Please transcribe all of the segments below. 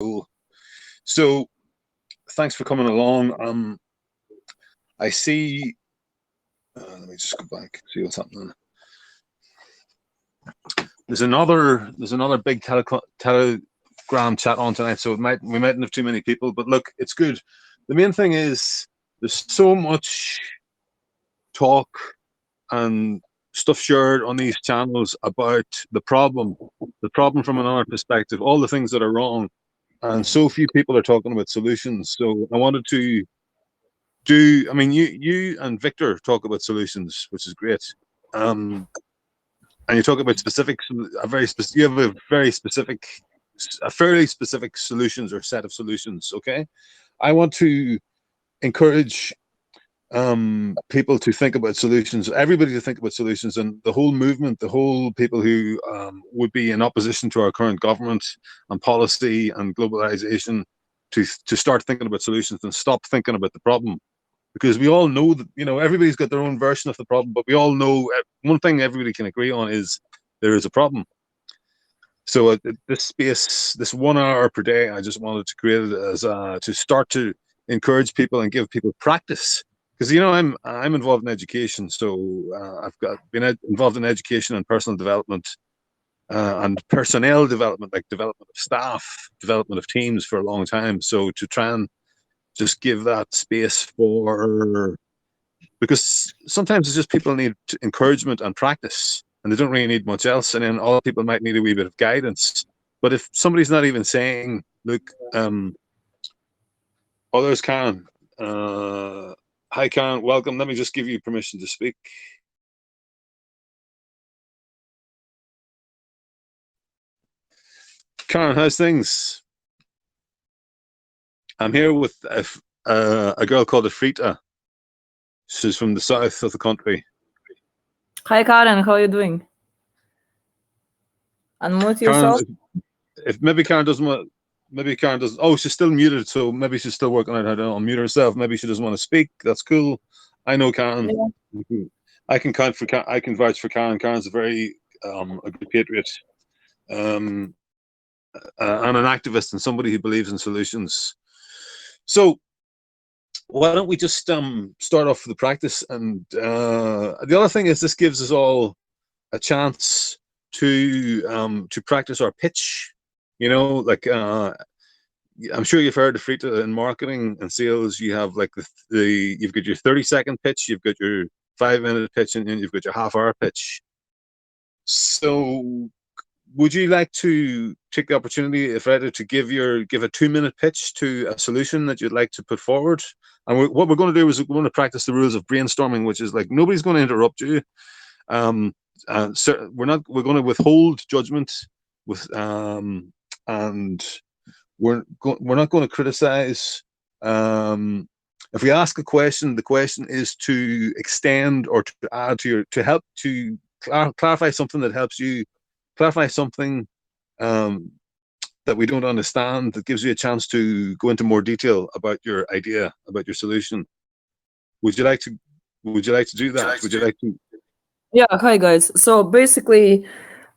Cool. So thanks for coming along. I see, let me just go back, see what's happening. There's another big Telegram chat on tonight, so we mightn't have too many people, but look, it's good. The main thing is there's so much talk and stuff shared on these channels about the problem from another perspective, all the things that are wrong, and so few people are talking about solutions. So I wanted to I mean, you and Victor talk about solutions, which is great. And you talk about specifics, you have a fairly specific solutions or set of solutions. Okay, I want to encourage people to think about solutions, everybody to think about solutions, and the whole movement, the whole people who would be in opposition to our current government and policy and globalization, to start thinking about solutions and stop thinking about the problem. Because we all know that, everybody's got their own version of the problem, but we all know one thing everybody can agree on is there is a problem. So this space, this 1 hour per day, I just wanted to create it as to start to encourage people and give people practice. Because I'm involved in education, so I've been involved in education and personal development and personnel development, like development of staff, development of teams for a long time. So to try and just give that space because sometimes it's just people need encouragement and practice, and they don't really need much else. And then all people might need a wee bit of guidance. But if somebody's not even saying, look, others can. Hi, Karen, welcome. Let me just give you permission to speak. Karen, how's things? I'm here with a girl called Afrita. She's from the south of the country. Hi, Karen. How are you doing? Unmute yourself. If maybe Karen doesn't. Oh, she's still muted, so maybe she's still working out how to unmute herself. Maybe she doesn't want to speak. That's cool. I know Karen. Yeah. I can vouch for Karen. Karen's a very a good patriot, and an activist, and somebody who believes in solutions. So why don't we just start off with the practice? And the other thing is, this gives us all a chance to practice our pitch. I'm sure you've heard of Frita in marketing and sales. You have like you've got your 30-second pitch, you've got your 5-minute pitch, and then you've got your half-hour pitch. So would you like to take the opportunity, Frita, to give a 2-minute pitch to a solution that you'd like to put forward? And what we're going to do is we're going to practice the rules of brainstorming, which is like nobody's going to interrupt you. So we're going to withhold judgment and we're not going to criticize. If we ask a question, the question is to extend or to add to help to clarify something that helps you clarify something that we don't understand, that gives you a chance to go into more detail about your idea, about your solution. Would you like to do that? Would you like to? Yeah, hi guys. So basically,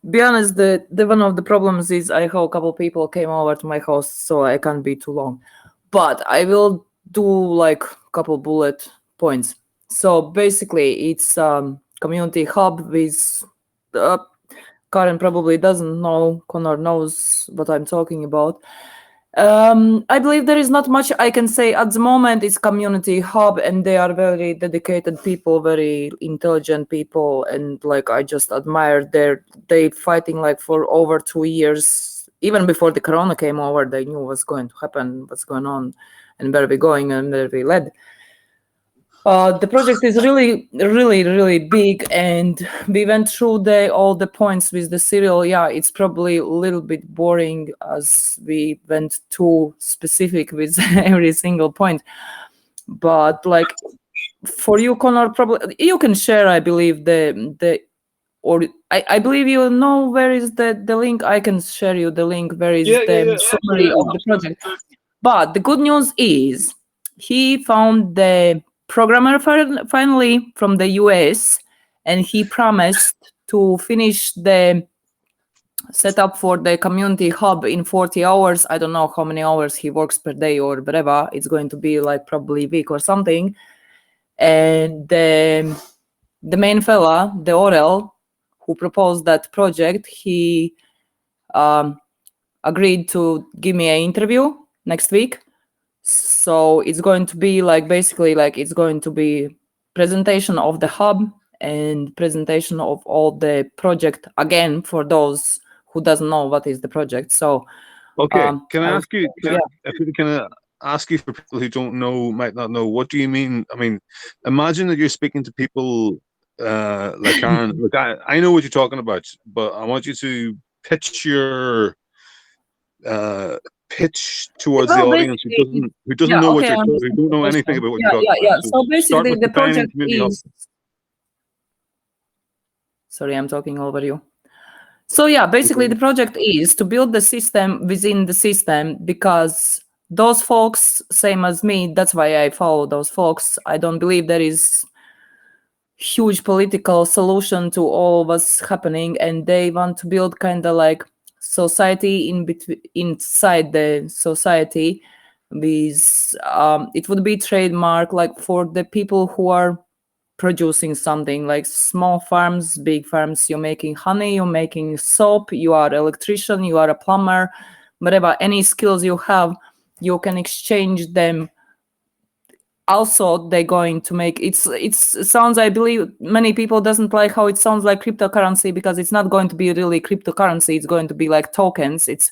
be honest, the one of the problems is I have a couple people came over to my house, so I can't be too long. But I will do like a couple bullet points. So basically, it's community hub with Karen probably doesn't know, Conor knows what I'm talking about. I believe there is not much I can say at the moment. It's community hub, and they are very dedicated people, very intelligent people, and like I just admire they fighting like for over 2 years. Even before the corona came over, they knew what's going to happen, what's going on, and where we're going and where we led. The project is really, really, really big, and we went through all the points with the serial. Yeah, it's probably a little bit boring as we went too specific with every single point. But like for you, Conor, probably you can share. I believe I believe you know where is the link. I can share you the link. Where is the summary of the project? But the good news is he found the programmer finally from the US, and he promised to finish the set up for the community hub in 40 hours. I don't know how many hours he works per day or whatever. It's going to be like probably a week or something. And the main fella, the Orel, who proposed that project, he agreed to give me an interview next week. So it's going to be like basically like it's going to be presentation of the hub and presentation of all the project again for those who doesn't know what is the project. So Okay, can I ask you? yeah. Can I ask you for people who don't know, might not know, what do you mean? I mean, imagine that you're speaking to people like Karen. Look, I know what you're talking about, but I want you to pitch your pitch towards the Well, audience basically, who doesn't yeah, know what okay, I who understand don't the know anything question. about what Yeah, you're yeah, talking yeah. about. So Start basically, with the defining project community hub. is. Sorry, I'm talking over you. So yeah, basically the project is to build the system within the system, because those folks, same as me, that's why I follow those folks. I don't believe there is huge political solution to all what's happening, and they want to build kind of like society in between, inside the society, with it would be trademark like for the people who are producing something, like small farms, big farms. You're making honey, you're making soap, you are an electrician, you are a plumber, whatever, any skills you have, you can exchange them. Also, they're going to make it sounds, I believe many people doesn't like how it sounds like cryptocurrency, because it's not going to be really cryptocurrency, it's going to be like tokens. It's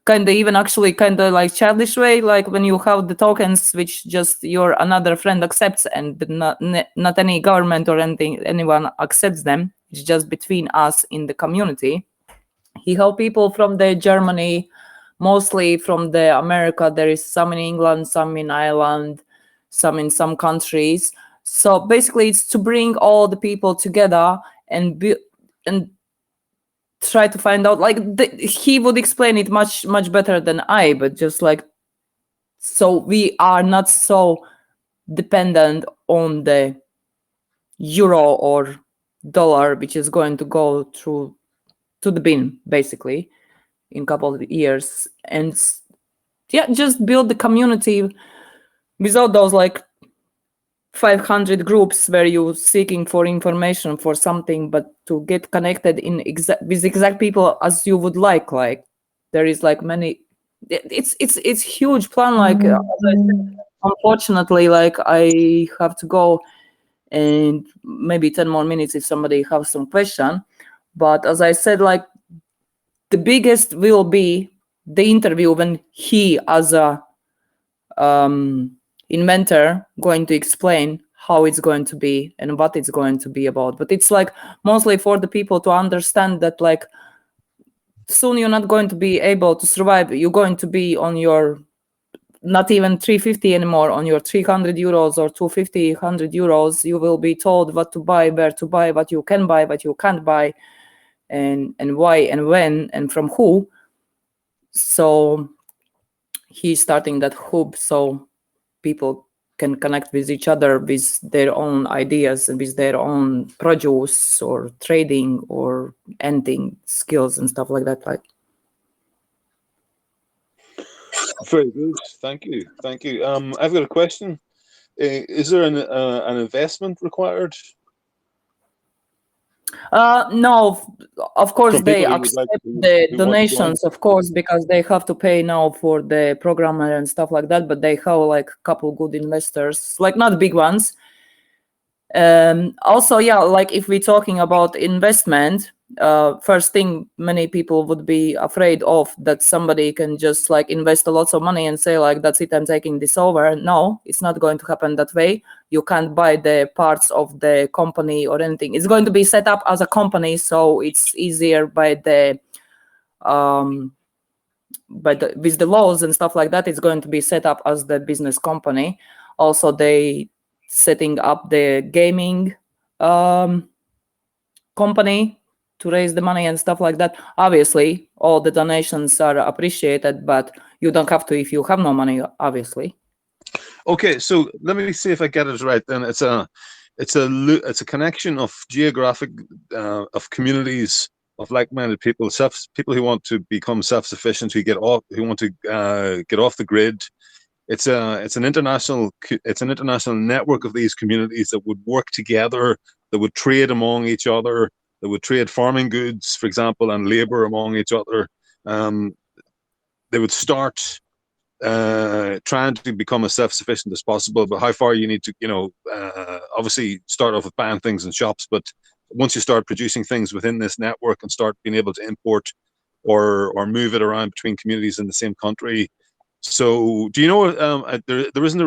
kind of even actually kind of like childish way, like when you have the tokens which just your another friend accepts, and not any government or anyone accepts them. It's just between us in the community. He helped people from the Germany, mostly from the America. There is some in England, some in Ireland, some in some countries. So basically it's to bring all the people together and and try to find out, like he would explain it much better than I, but just like, so we are not so dependent on the euro or dollar, which is going to go through to the bin basically in a couple of years. And yeah, just build the community without those like 500 groups where you're seeking for information for something, but to get connected with exact people as you would like there is like many. It's huge plan, like as I said, unfortunately, like I have to go, and maybe 10 more minutes if somebody has some question. But as I said, like the biggest will be the interview when he as a inventor going to explain how it's going to be and what it's going to be about. But it's like mostly for the people to understand that like soon you're not going to be able to survive. You're going to be on your not even 350 anymore, on your 300 euros or 250, 100 euros. You will be told what to buy, where to buy, what you can buy, what you can't buy, and why and when and from who. So he's starting that hub so people can connect with each other with their own ideas and with their own produce or trading or anything, skills and stuff like that. Like, Very good. Thank you. Thank you. I've got a question. Is there an investment required? no, of course From they people who would accept like the who want to join? donations, of course, because they have to pay now for the programmer and stuff like that. But they have like a couple good investors, like not big ones. Also, yeah, like if we're talking about investment, first thing many people would be afraid of, that somebody can just like invest a lot of money and say like, that's it, I'm taking this over. No, it's not going to happen that way. You can't buy the parts of the company or anything. It's going to be set up as a company, so it's easier by the with the laws and stuff like that. It's going to be set up as the business company. Also, they setting up the gaming company to raise the money and stuff like that. Obviously, all the donations are appreciated, but you don't have to if you have no money, obviously. Okay, so let me see if I get it right. Then it's a connection of geographic of communities of like-minded people, people who want to become self-sufficient, who want to get off the grid. It's an international network of these communities that would work together, that would trade among each other, that would trade farming goods, for example, and labor among each other. They would start trying to become as self-sufficient as possible, but how far you need to, obviously start off with buying things in shops, but once you start producing things within this network and start being able to import or move it around between communities in the same country. So, do you know there isn't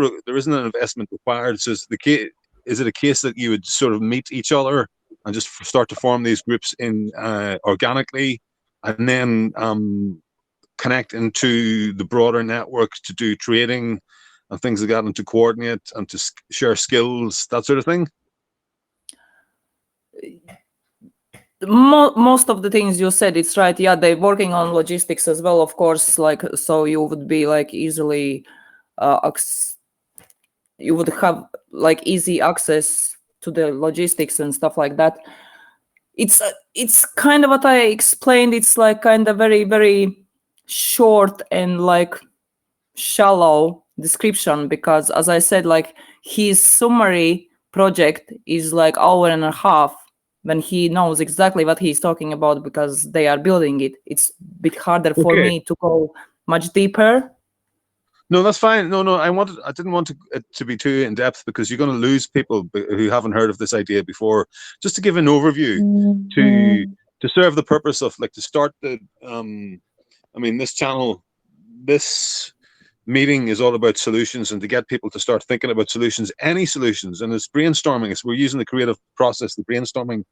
an investment required? So, is it a case that you would sort of meet each other and just start to form these groups in organically, and then connect into the broader network to do trading and things like that, and to coordinate and to share skills, that sort of thing? Most of the things you said, it's right. Yeah, they're working on logistics as well, of course. Like, so you would be like easily, you would have like easy access to the logistics and stuff like that. It's kind of what I explained. It's like kind of very, very short and like shallow description, because as I said, like his summary project is like hour and a half when he knows exactly what he's talking about, because they are building it. It's a bit harder for me to go much deeper. No, that's fine. No, I didn't want it to be too in depth, because you're going to lose people who haven't heard of this idea before. Just to give an overview to serve the purpose of, like, to start the this channel, this meeting is all about solutions, and to get people to start thinking about solutions, any solutions. And it's brainstorming. We're using the creative process, the brainstorming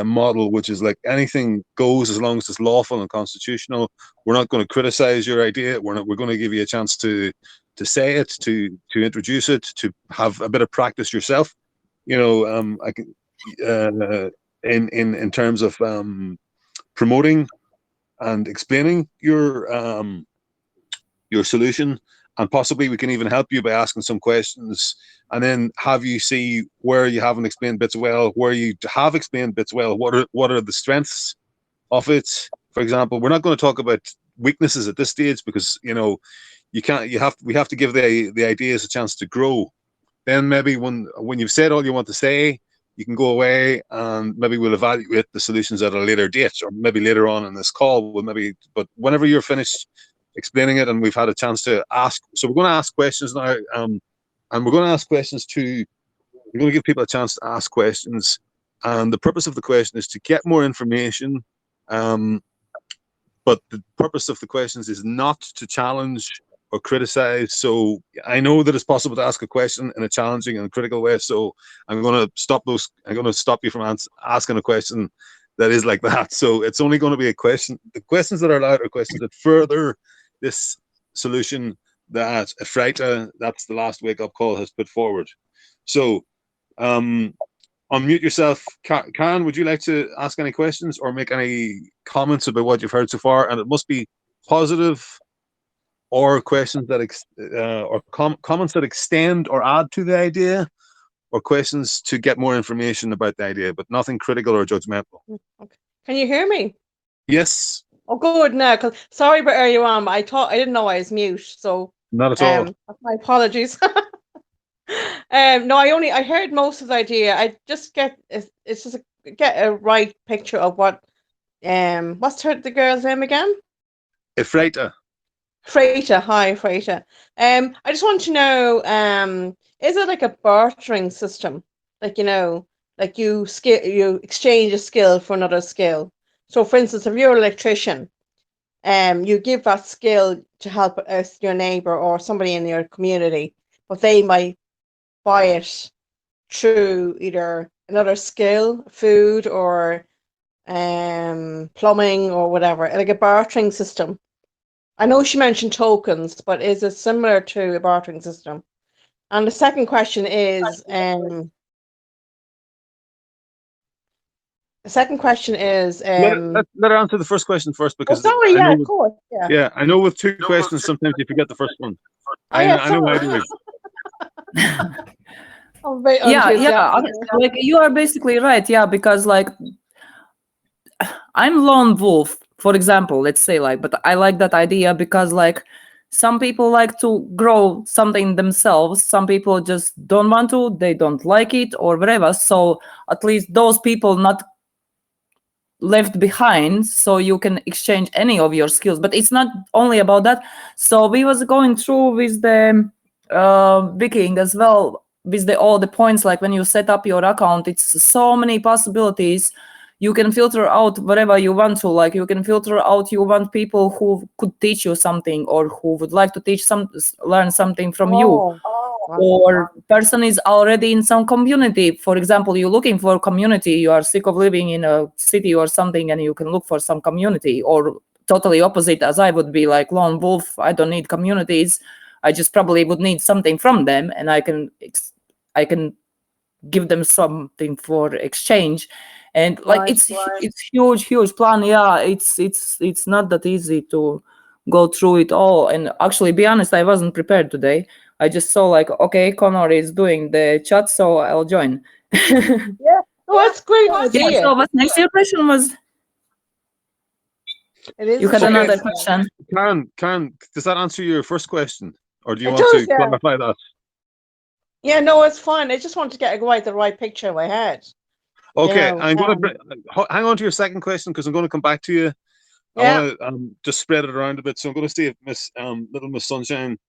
model, which is like anything goes as long as it's lawful and constitutional. We're not going to criticize your idea. We're going to give you a chance to say it, to introduce it, to have a bit of practice yourself. I can in terms of promoting and explaining your solution, and possibly we can even help you by asking some questions, and then have you see where you haven't explained bits well, where you have explained bits well, what are the strengths of it. For example, we're not going to talk about weaknesses at this stage, because we have to give the ideas a chance to grow. Then maybe when you've said all you want to say, you can go away, and maybe we'll evaluate the solutions at a later date, or maybe later on in this call. But whenever you're finished explaining it and we've had a chance to ask, so we're going to ask questions now, and we're going to ask questions we're going to give people a chance to ask questions, and the purpose of the question is to get more information, but the purpose of the questions is not to challenge or criticize. So I know that it's possible to ask a question in a challenging and critical way, so I'm going to stop you from asking a question that is like that. So it's only going to be a question. The questions that are allowed are questions that further this solution that Ephrata, that's the last wake-up call, has put forward. So unmute yourself. Karen, would you like to ask any questions or make any comments about what you've heard so far? And it must be positive, or questions that comments that extend or add to the idea, or questions to get more information about the idea, but nothing critical or judgmental. Okay. Can you hear me? Yes. Oh, good. No, sorry about earlier on. I didn't know I was mute, so not at all. My apologies. No, I heard most of the idea. I just get a right picture of what what's the girl's name again? Ephrata. Ephrata. Hi, Ephrata. I just want to know, is it like a bartering system? Like, like you exchange a skill for another skill. So, for instance, if you're an electrician, you give that skill to help your neighbor or somebody in your community, but they might buy it through either another skill, food, or plumbing or whatever, like a bartering system. I know she mentioned tokens, but is it similar to a bartering system? And the second question is, let her answer the first question first, because of course. Yeah, I know with two questions sometimes you forget the first one. I know I do. Yeah, like you are basically right. Yeah, because like I'm lone wolf, for example, let's say, like, but I like that idea because, like, some people like to grow something themselves. Some people just don't want to, they don't like it or whatever. So at least those people not left behind, so you can exchange any of your skills. But it's not only about that. So we was going through with the Viking as well, with all the points, like when you set up your account, it's so many possibilities. You can filter out whatever you want to, like you can filter out, you want people who could teach you something or who would like to learn something from you, Oh, or person is already in some community. For example, you're looking for a community, you are sick of living in a city or something, and you can look for some community. Or totally opposite, as I would be, like lone wolf, I don't need communities, I just probably would need something from them, and I can give them something for exchange. And like Right, it's huge plan. Yeah, it's not that easy to go through it all. And actually, be honest, I wasn't prepared today. I just saw, like, okay, Conor is doing the chat, so I'll join. yeah. Oh, that's a great idea. So what next? Your question was, It is. you had a great another idea. question. Karen, does that answer your first question, or do you It want does, to yeah. clarify that? Yeah, no, it's fine. I just want to get the right picture in my head. Okay, know, I'm going to hang on to your second question because I'm going to come back to you. I Yeah. want to just spread it around a bit. So I'm going to see if Little Miss Sunshine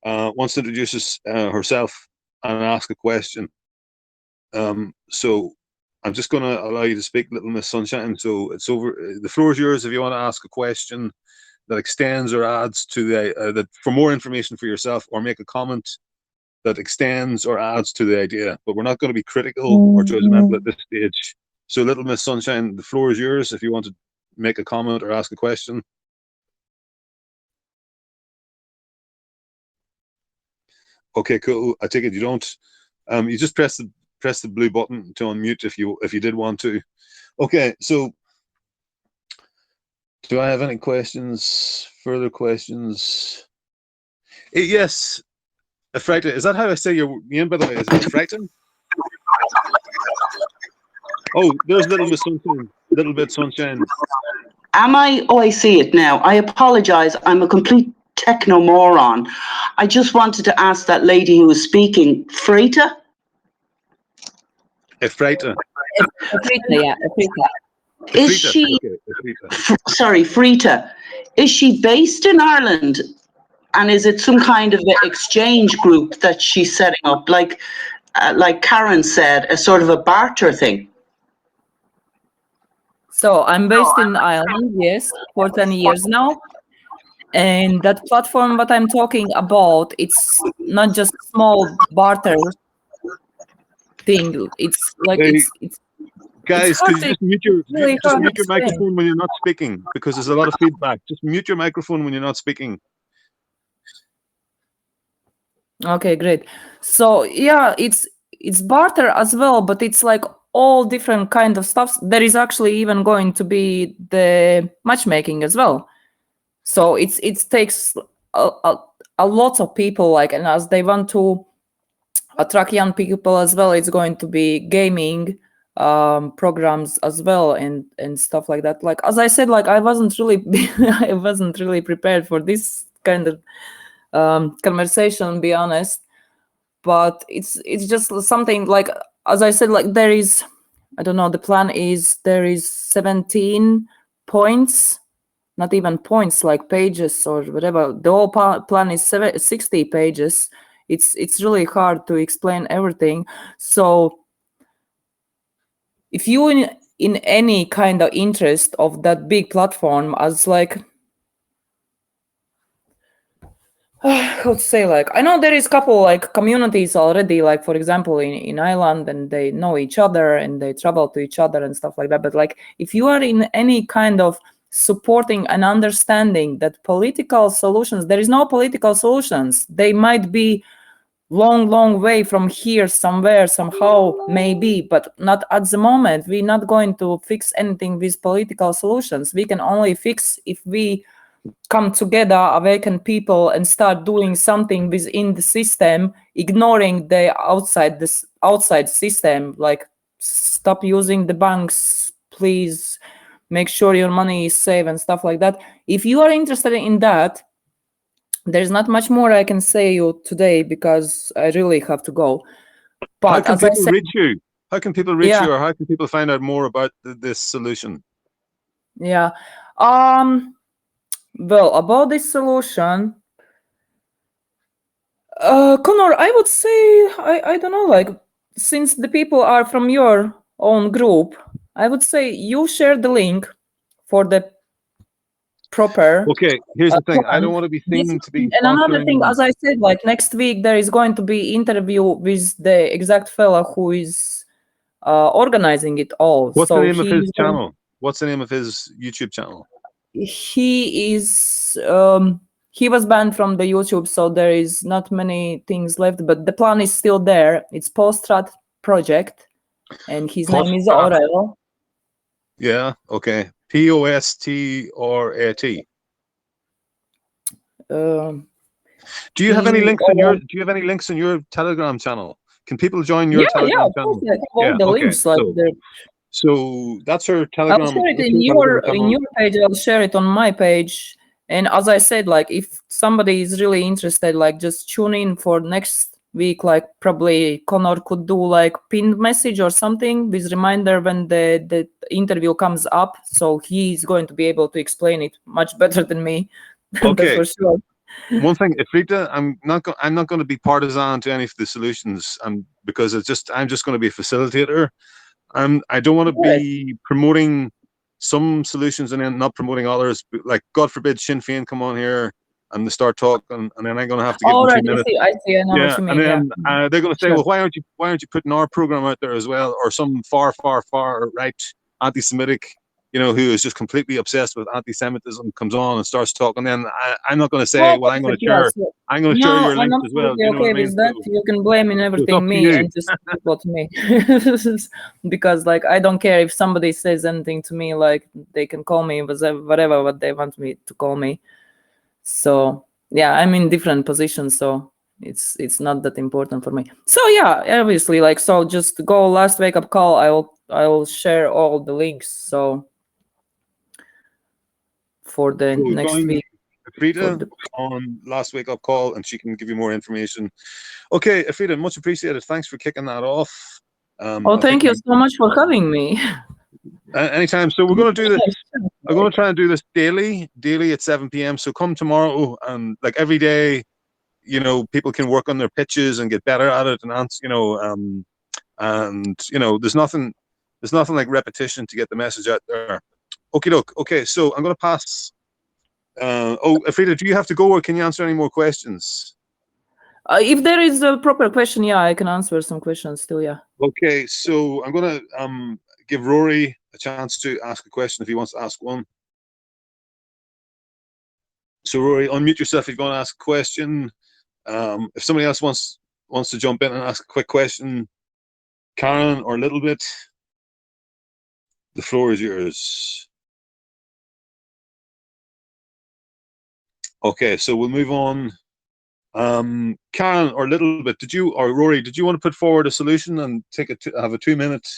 wants to introduce herself and ask a question. So I'm just going to allow you to speak, Little Miss Sunshine. So it's over. The floor is yours if you want to ask a question that extends or adds to that for more information for yourself, or make a comment that extends or adds to the idea. But we're not going to be critical or judgmental at this stage. So, Little Miss Sunshine, the floor is yours if you want to make a comment or ask a question. Okay, cool. I take it you don't. You just press the blue button to unmute if you did want to. Okay, so do I have any questions? Further questions? Yes, Ephrata. Is that how I say your name, by the way? Is it Ephrata? Oh, there's Little Miss Sunshine. Little bit Sunshine. Am I? Oh, I see it now. I apologize. I'm a complete techno moron. I just wanted to ask that lady who was speaking, Frita? Ephrata. Afrika, yeah, Afrika. Is she, okay, Ephrata. sorry, Frita, is she based in Ireland? And is it some kind of an exchange group that she's setting up? Like Karen said, a sort of a barter thing? So I'm based in Ireland, yes, for 10 years now. And that platform, what I'm talking about, it's not just small barter thing. It's like it's guys, could you just mute your explain. microphone when you're not speaking, because there's a lot of feedback. Just mute your microphone when you're not speaking. Okay, great. So yeah, it's barter as well, but it's like all different kind of stuff. There is actually even going to be the matchmaking as well. So it takes a lot of people, like, and as they want to attract young people as well, it's going to be gaming programs as well, and stuff like that. Like, as I said, like, I wasn't really prepared for this kind of conversation, be honest. But it's just something, like, as I said, like, there is, I don't know, the plan is there is 17 points, not even points, like pages or whatever. The whole plan is 60 pages. It's really hard to explain everything. So if you in any kind of interest of that big platform, as like, how to say, like, I know there is a couple like communities already, like, for example, in Ireland, and they know each other and they travel to each other and stuff like that. But like, if you are in any kind of supporting and understanding that political solutions, there is no political solutions. They might be long way from here, somewhere, somehow, maybe, but not at the moment. We're not going to fix anything with political solutions. We can only fix if we come together, awaken people, and start doing something within the system, ignoring the outside system. Like, stop using the banks, please. make sure your money is safe and stuff like that. If you are interested in that, there's not much more I can say you today because I really have to go. But how can as I people said, reach you? How can people reach Yeah. you, or how can people find out more about this solution? yeah. Well, about this solution, Conor, I would say I don't know, like, since the people are from your own group, I would say you share the link for the proper. Okay, here's the thing. I don't plan. want to be This seen to be and another thing, sponsoring. as I said, like next week there is going to be interview with the exact fella who is organizing it all. What's the So name of his channel? What's the name of his YouTube channel? he is he was banned from the YouTube, so there is not many things left, but the plan is still there. It's Postrat Project, and his name is Postrat. Aurel. Yeah, okay. Postrat. Do you have any links in your Telegram channel? Can people join your Telegram Of course, channel? I have all the links. Like So that's her I'll Telegram. share it that's in her your Telegram channel. page. I'll share it on my page. And as I said, like if somebody is really interested, like just tune in for next week. Like probably Conor could do like pinned message or something with reminder when the interview comes up. So he's going to be able to explain it much better than me. Okay. That's for sure. One thing, Ifrita, I'm not going to be partisan to any of the solutions, because I'm just going to be a facilitator. I don't want to be promoting some solutions and then not promoting others. Like, God forbid, Sinn Féin come on here and they start talking, and then I'm going to have to give them 2 minutes. I see. I know what you mean. And then they're going to say, Sure. well, why aren't you putting our program out there as well, or some far right anti-Semitic, who is just completely obsessed with anti-Semitism comes on and starts talking. Then I'm not going to say, well, I'm going to share your links as well. I'm okay with that. You can blame in everything me and just support me. Because like I don't care if somebody says anything to me, like they can call me whatever what they want me to call me. So yeah, I'm in different positions, so it's not that important for me. So yeah, obviously, like, so just go last wake up call. I will share all the links. So for the next week. Frida on last wake up call, and she can give you more information. Okay, Frida, much appreciated. Thanks for kicking that off. Thank you so much for having me. Anytime. So we're going to do this. I'm going to try and do this daily at 7 p.m. So come tomorrow, and like every day, people can work on their pitches and get better at it, and answer, there's nothing like repetition to get the message out there. Okay, doke. Okay, so I'm going to pass. Frida, do you have to go, or can you answer any more questions? If there is a proper question, yeah, I can answer some questions still, yeah. Okay, so I'm going to give Rory a chance to ask a question if he wants to ask one. So Rory, unmute yourself if you want to ask a question. If somebody else wants to jump in and ask a quick question, Karen or a little bit, the floor is yours. Okay, so we'll move on. Karen or a little bit, Rory, did you want to put forward a solution and have a 2-minute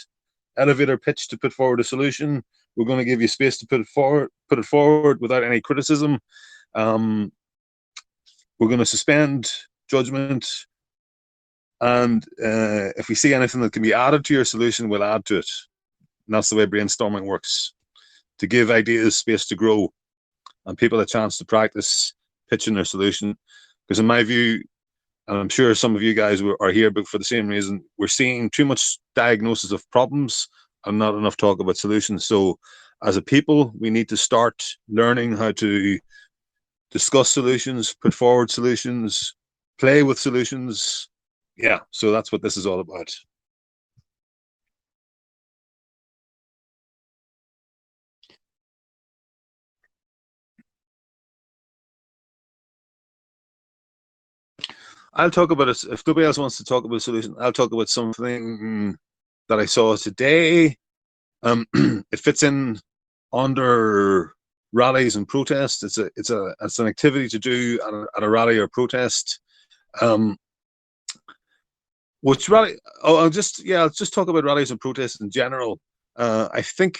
elevator pitch to put forward a solution? We're going to give you space to put it forward without any criticism. We're going to suspend judgment, and if we see anything that can be added to your solution, we'll add to it. And that's the way brainstorming works, to give ideas space to grow and people a chance to practice pitching their solution. Because in my view, and I'm sure some of you guys are here, but for the same reason, we're seeing too much diagnosis of problems and not enough talk about solutions. So as a people, we need to start learning how to discuss solutions, put forward solutions, play with solutions. Yeah, so that's what this is all about. I'll talk about it. If nobody else wants to talk about a solution, I'll talk about something that I saw today. It fits in under rallies and protests. It's an activity to do at a rally or protest. Which rally? I'll just talk about rallies and protests in general. I think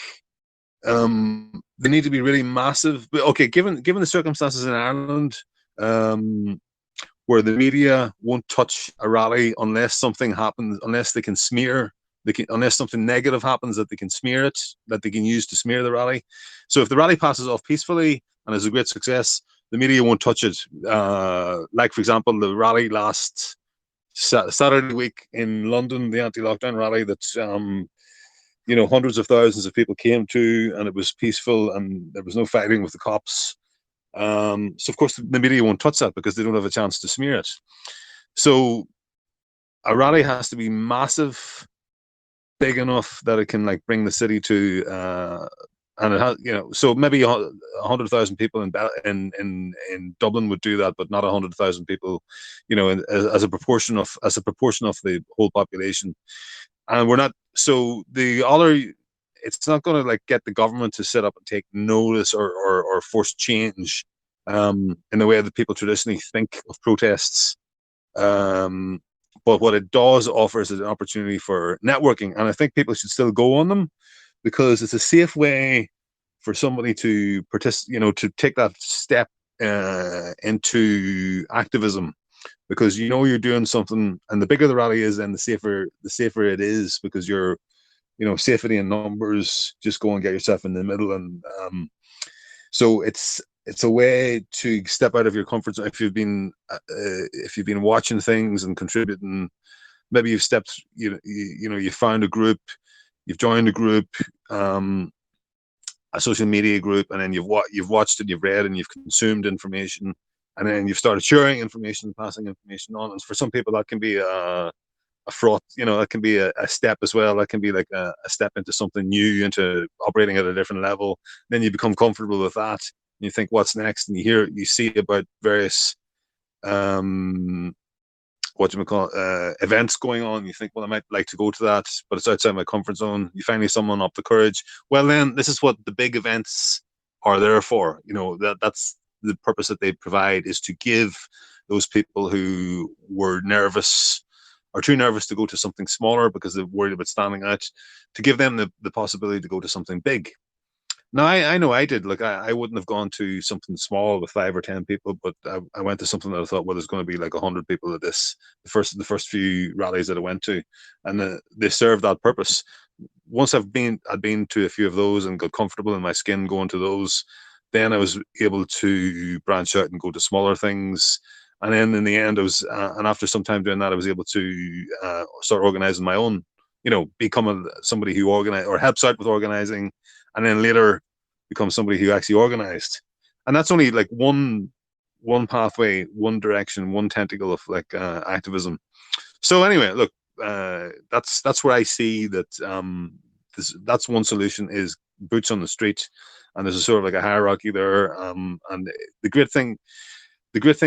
they need to be really massive. But okay, given the circumstances in Ireland, where the media won't touch a rally unless something happens, unless they can smear, unless something negative happens that they can smear it, that they can use to smear the rally. So if the rally passes off peacefully and is a great success, the media won't touch it. Like, for example, the rally last Saturday week in London, the anti-lockdown rally that hundreds of thousands of people came to, and it was peaceful and there was no fighting with the cops. So of course the media won't touch that because they don't have a chance to smear it. So a rally has to be massive, big enough that it can like bring the city to and it has, so maybe 100,000 people in Dublin would do that, but not 100,000 people, as a proportion of the whole population. And we're not, so the other, it's not going to like get the government to sit up and take notice or force change in the way that people traditionally think of protests. But what it does offer is an opportunity for networking, and I think people should still go on them because it's a safe way for somebody to participate, to take that step into activism, because you're doing something, and the bigger the rally is, then the safer it is, because you're, safety in numbers. Just go and get yourself in the middle, and so it's a way to step out of your comfort zone. If you've been watching things and contributing, maybe you've stepped, you found a group, you've joined a group, a social media group, and then you've watched it, you've read, and you've consumed information, and then you've started sharing information, passing information on. And for some people, that can be a fraught, that can be a step as well. That can be like a step into something new, into operating at a different level. Then you become comfortable with that. And you think, what's next? And you see about various, events going on. You think, well, I might like to go to that, but it's outside my comfort zone. You finally summon up the courage. Well, then this is what the big events are there for. That's the purpose that they provide, is to give those people who were nervous or too nervous to go to something smaller because they're worried about standing out, to give them the possibility to go to something big. Now, I know I did. Like, I wouldn't have gone to something small with 5 or 10 people, but I went to something that I thought, well, there's going to be like 100 people at this. The first few rallies that I went to, and they served that purpose. Once I'd been to a few of those and got comfortable in my skin going to those, then I was able to branch out and go to smaller things. And then in the end, and after some time doing that, I was able to start organizing my own, become somebody who organized or helps out with organizing, and then later become somebody who actually organized. And that's only like one pathway, one direction, one tentacle of like activism. So anyway, look, that's where I see that that's one solution, is boots on the street, and there's a sort of like a hierarchy there. And the great thing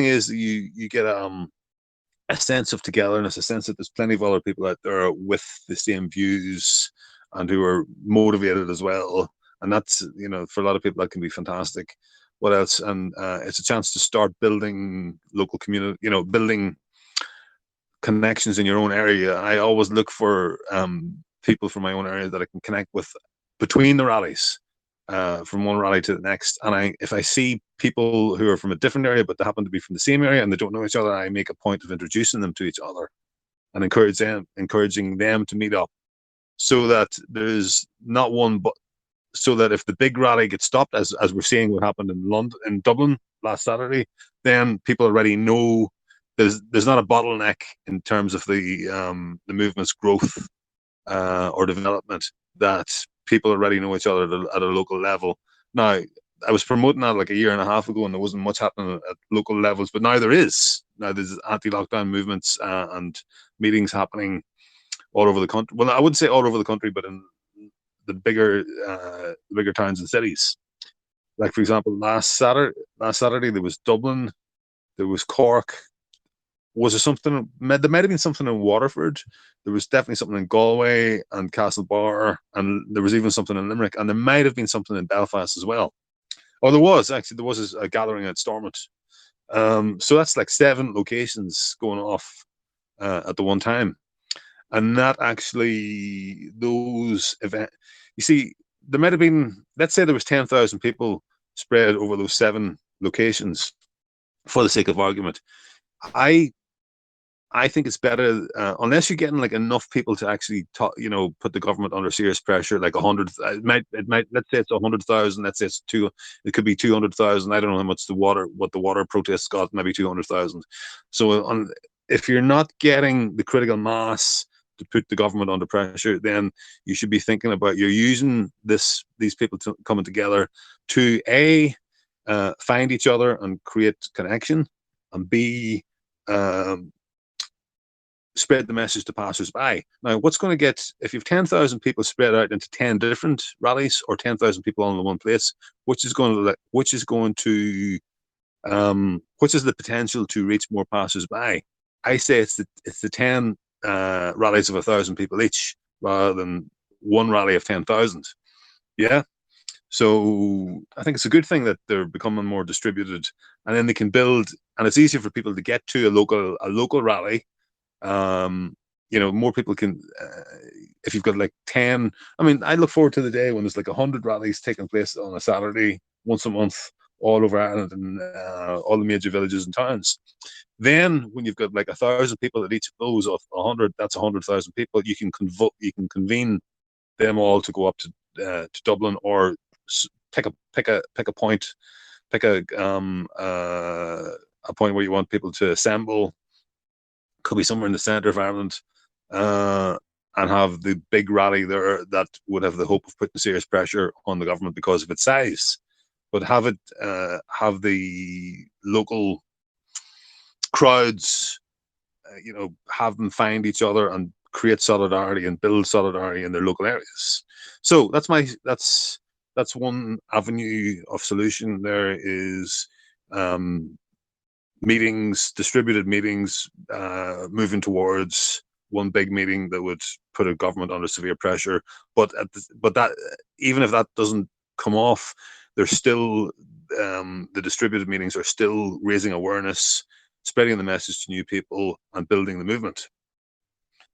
is that you get a sense of togetherness, a sense that there's plenty of other people out there with the same views and who are motivated as well. And that's, for a lot of people, that can be fantastic. What else? And it's a chance to start building local community, building connections in your own area. I always look for people from my own area that I can connect with between the rallies, from one rally to the next. And if I see people who are from a different area, but they happen to be from the same area and they don't know each other, I make a point of introducing them to each other and encouraging them to meet up, so that there's not one, but so that if the big rally gets stopped, as we're seeing what happened in Dublin last Saturday, then people already know there's not a bottleneck in terms of the movement's growth or development, that people already know each other at a local level. Now, I was promoting that like a year and a half ago, and there wasn't much happening at local levels, but now there is. Now there's anti-lockdown movements and meetings happening all over the country. Well, I wouldn't say all over the country, but in the bigger towns and cities. Like, for example, last Saturday there was Dublin, there was Cork. Was there something? There might have been something in Waterford. There was definitely something in Galway and Castlebar, and there was even something in Limerick, and there might have been something in Belfast as well. Oh, there was a gathering at Stormont. So that's like 7 locations going off at the one time. And that actually, those events, you see, there might have been, let's say there was 10,000 people spread over those 7 locations, for the sake of argument. I think it's better, unless you're getting like enough people to actually talk, you know, put the government under serious pressure, like 100, it might, let's say it's 100,000, let's say it's it could be 200,000. I don't know how much what the water protests got, maybe 200,000. So if you're not getting the critical mass to put the government under pressure, then you should be thinking about, you're using these people coming together to find each other and create connection, and B, spread the message to passers-by. Now, what's going to get, if you have 10,000 people spread out into 10 different rallies, or 10,000 people all in one place, which is the potential to reach more passers-by? I say it's the 10 rallies of 1,000 people each, rather than one rally of 10,000. Yeah. So I think it's a good thing that they're becoming more distributed, and then they can build, and it's easier for people to get to a local rally. You know, more people can, if you've got like 10, I mean, I look forward to the day when there's like 100 rallies taking place on a Saturday once a month all over Ireland, and all the major villages and towns. Then when you've got like 1,000 people at each of those, of 100, that's 100,000 people. You can convene them all to go up to Dublin, or pick a point, pick a point where you want people to assemble. Could be somewhere in the centre of Ireland, and have the big rally there that would have the hope of putting serious pressure on the government because of its size. But have the local crowds, you know, have them find each other and create solidarity and build solidarity in their local areas. So that's one avenue of solution. There is meetings, distributed meetings, moving towards one big meeting that would put a government under severe pressure. But that, even if that doesn't come off, there's still the distributed meetings are still raising awareness, spreading the message to new people, and building the movement.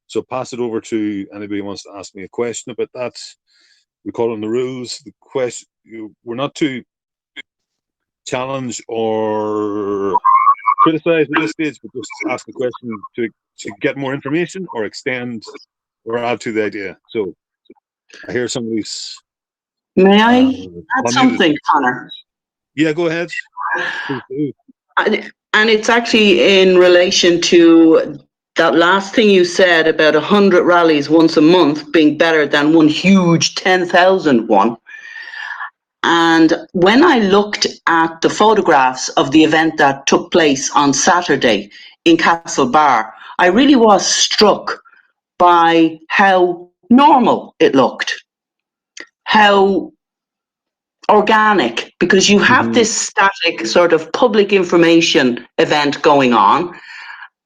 So pass it over to anybody who wants to ask me a question about that. We call them the rules. The question, we're not to challenge or criticize at this stage, but just ask a question to get more information or extend or add to the idea. So I hear somebody's. May I add something, Conor? Yeah, go ahead. And it's actually in relation to that last thing you said about 100 rallies once a month being better than one huge 10,000 one. And when I looked at the photographs of the event that took place on Saturday in Castlebar, I really was struck by how normal it looked, how organic, because you have this static sort of public information event going on.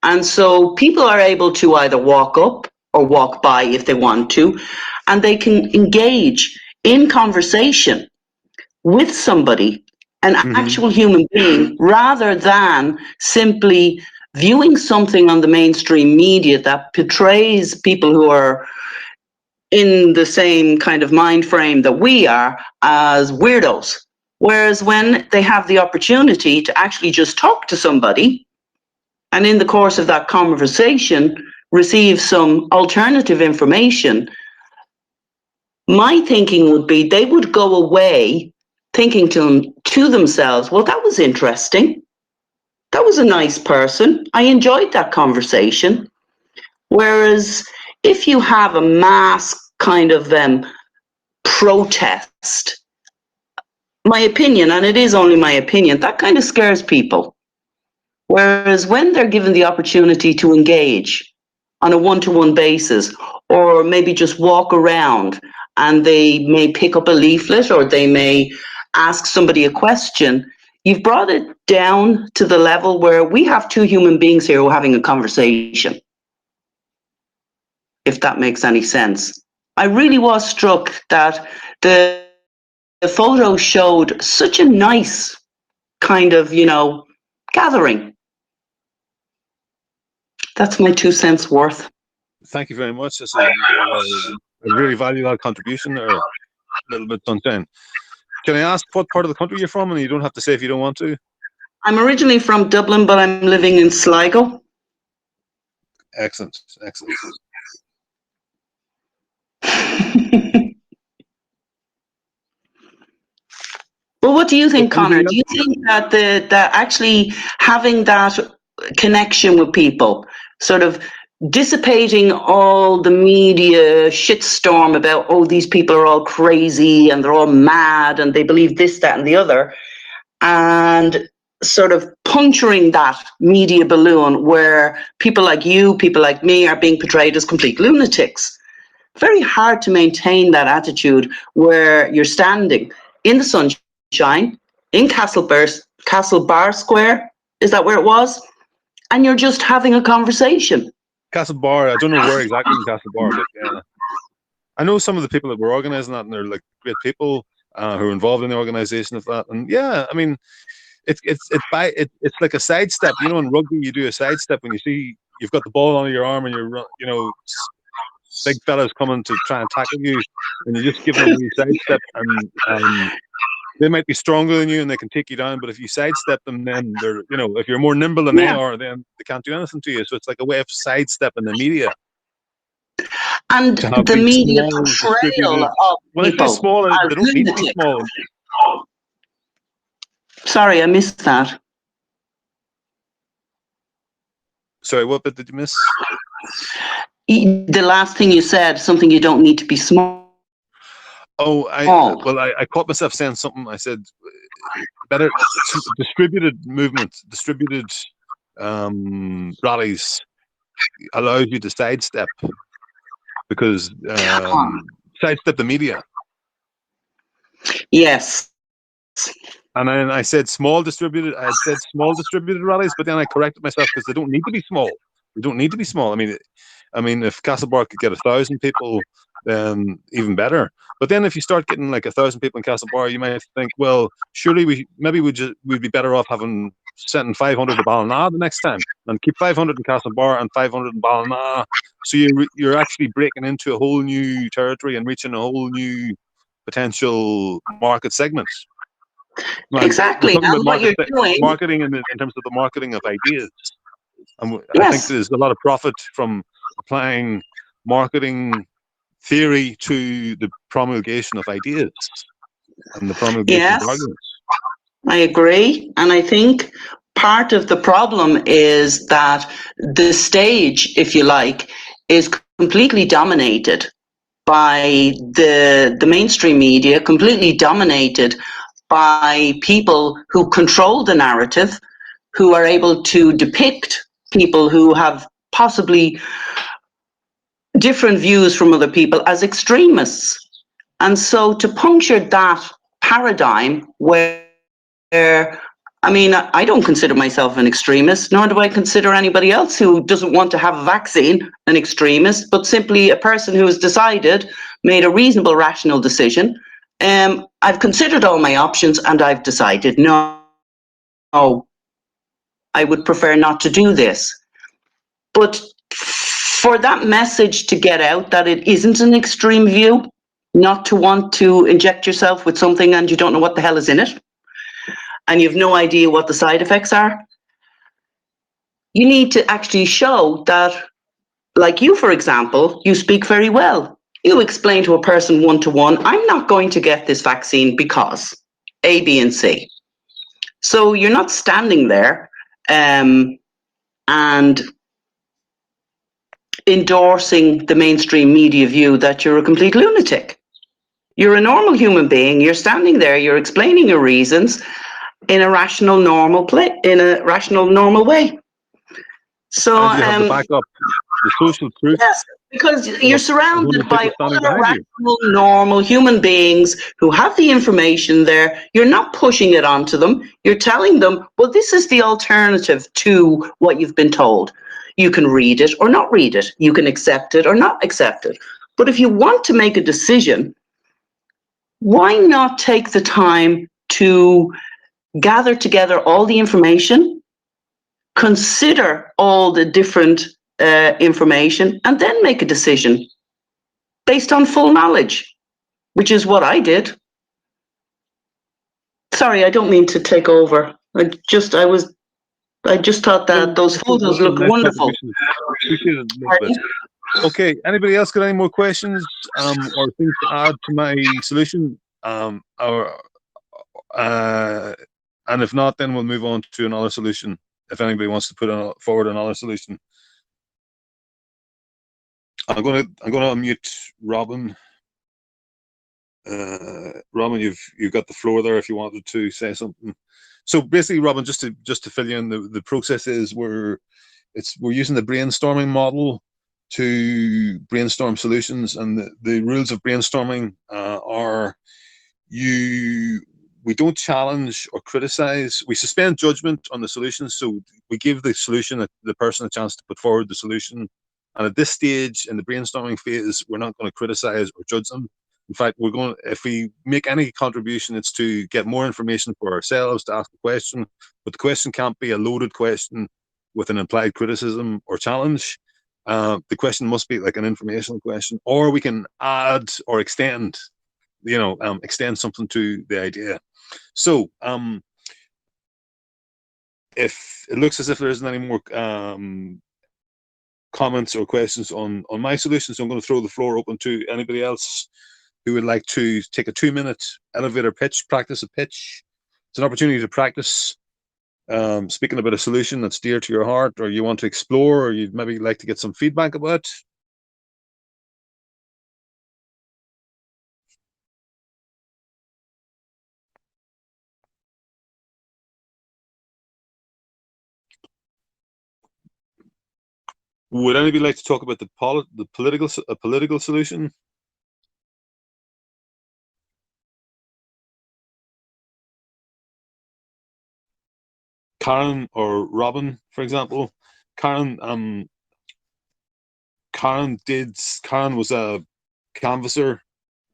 And so people are able to either walk up or walk by if they want to, and they can engage in conversation with somebody, an actual human being, rather than simply viewing something on the mainstream media that portrays people who are in the same kind of mind frame that we are as weirdos. Whereas when they have the opportunity to actually just talk to somebody, and in the course of that conversation receive some alternative information, my thinking would be they would go away thinking to themselves, well, that was interesting. That was a nice person. I enjoyed that conversation. Whereas if you have a mass kind of protest, my opinion, and it is only my opinion, that kind of scares people. Whereas when they're given the opportunity to engage on a one-to-one basis, or maybe just walk around, and they may pick up a leaflet or they may ask somebody a question, you've brought it down to the level where we have two human beings here who are having a conversation, if that makes any sense. I really was struck that the photo showed such a nice kind of, gathering. That's my 2 cents worth. Thank you very much. I really value that contribution there. little bit, Sunshine. Can I ask what part of the country you're from? And you don't have to say if you don't want to. I'm originally from Dublin, but I'm living in Sligo. Excellent, excellent. Well, what do you think, Anything Conor? else? Do you think that that actually having that connection with people, sort of dissipating all the media shitstorm about, oh, these people are all crazy and they're all mad and they believe this, that, and the other, and sort of puncturing that media balloon where people like you, people like me are being portrayed as complete lunatics? Very hard to maintain that attitude where you're standing in the sunshine in Castle Bar Square, is that where it was? And you're just having a conversation. Castlebar, I don't know where exactly in Castlebar, but yeah. I know some of the people that were organizing that, and they're like great people who are involved in the organization of that. And yeah, I mean, it's like a sidestep. You know, in rugby, you do a sidestep when you see you've got the ball under your arm and you're, you know, big fellas coming to try and tackle you, and you just give them a wee sidestep, and they might be stronger than you and they can take you down. But if you sidestep them, then they're, you know, if you're more nimble than they are, then they can't do anything to you. So it's like a way of sidestepping the media. And To have the these media small portrayal distributed. of When I say people small, they as don't need to be lunatic. small. Sorry, I missed that. Sorry, what bit did you miss? The last thing you said, something you don't need to be small. Oh, I caught myself saying something. I said better distributed movements, distributed rallies allows you to sidestep because sidestep the media. Yes. And then I said small distributed. I had said small distributed rallies, but then I corrected myself because they don't need to be small. They don't need to be small. I mean, if Castlebar could get 1,000 people, then even better. But then if you start getting like 1,000 people in Castlebar, you might think, well, surely we'd be better off sending 500 to Ballina the next time, and keep 500 in Castlebar and 500 in Ballina. So you're actually breaking into a whole new territory and reaching a whole new potential market segments. Exactly. We're talking And about what you're doing, marketing in terms of the marketing of ideas. And yes. I think there's a lot of profit from applying marketing theory to the promulgation of ideas and the promulgation of arguments. I agree. And I think part of the problem is that the stage, if you like, is completely dominated by the mainstream media, completely dominated by people who control the narrative, who are able to depict people who have possibly different views from other people as extremists. And so to puncture that paradigm where, I mean, I don't consider myself an extremist, nor do I consider anybody else who doesn't want to have a vaccine an extremist, but simply a person who has decided, made a reasonable, rational decision. I've considered all my options and I've decided, no, I would prefer not to do this. But for that message to get out that it isn't an extreme view, not to want to inject yourself with something and you don't know what the hell is in it, and you have no idea what the side effects are, you need to actually show that, like you, for example, you speak very well. You explain to a person one-to-one, I'm not going to get this vaccine because A, B, and C. So you're not standing there and endorsing the mainstream media view that you're a complete lunatic. You're a normal human being. You're standing there. You're explaining your reasons in a rational, normal way. So, And you have to back up the social proof. Yes, because you're surrounded by other rational, normal human beings who have the information there. You're not pushing it onto them. You're telling them, well, this is the alternative to what you've been told. You can read it or not read it. You can accept it or not accept it. But if you want to make a decision, why not take the time to gather together all the information, consider all the different information, and then make a decision based on full knowledge? which is what I did. Sorry, I don't mean to take over. I just thought that those photos looked Nice wonderful. contribution. Appreciate it, Elizabeth. Okay, anybody else got any more questions or things to add to my solution? And if not, then we'll move on to another solution. If anybody wants to put forward another solution, I'm gonna unmute Robin. Robin, you've got the floor there if you wanted to say something. So basically, Robin, just to fill you in, the process is we're using the brainstorming model to brainstorm solutions, and the rules of brainstorming are we don't challenge or criticize. We suspend judgment on the solution, so we give the solution the person a chance to put forward the solution. And at this stage in the brainstorming phase, we're not going to criticize or judge them. In fact, if we make any contribution, it's to get more information for ourselves, to ask a question, but the question can't be a loaded question with an implied criticism or challenge. The question must be like an informational question, or we can add or extend, extend something to the idea. So if it looks as if there isn't any more comments or questions on my solution, so I'm going to throw the floor open to anybody else who would like to take a 2-minute elevator pitch, practice a pitch. It's an opportunity to practice speaking about a solution that's dear to your heart, or you want to explore, or you'd maybe like to get some feedback about. Would anybody like to talk about the political solution? Karen or Robin, for example. Karen was a canvasser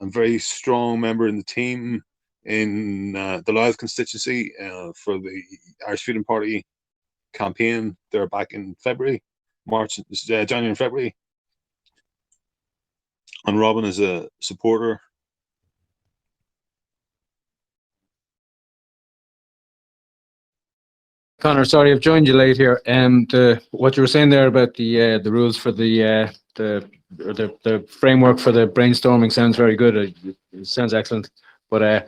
and very strong member in the team in the Louth constituency for the Irish Freedom Party campaign. They were back in January and February. And Robin is a supporter. Conor, sorry, I've joined you late here. What you were saying there about the rules for the framework for the brainstorming sounds very good. It sounds excellent. But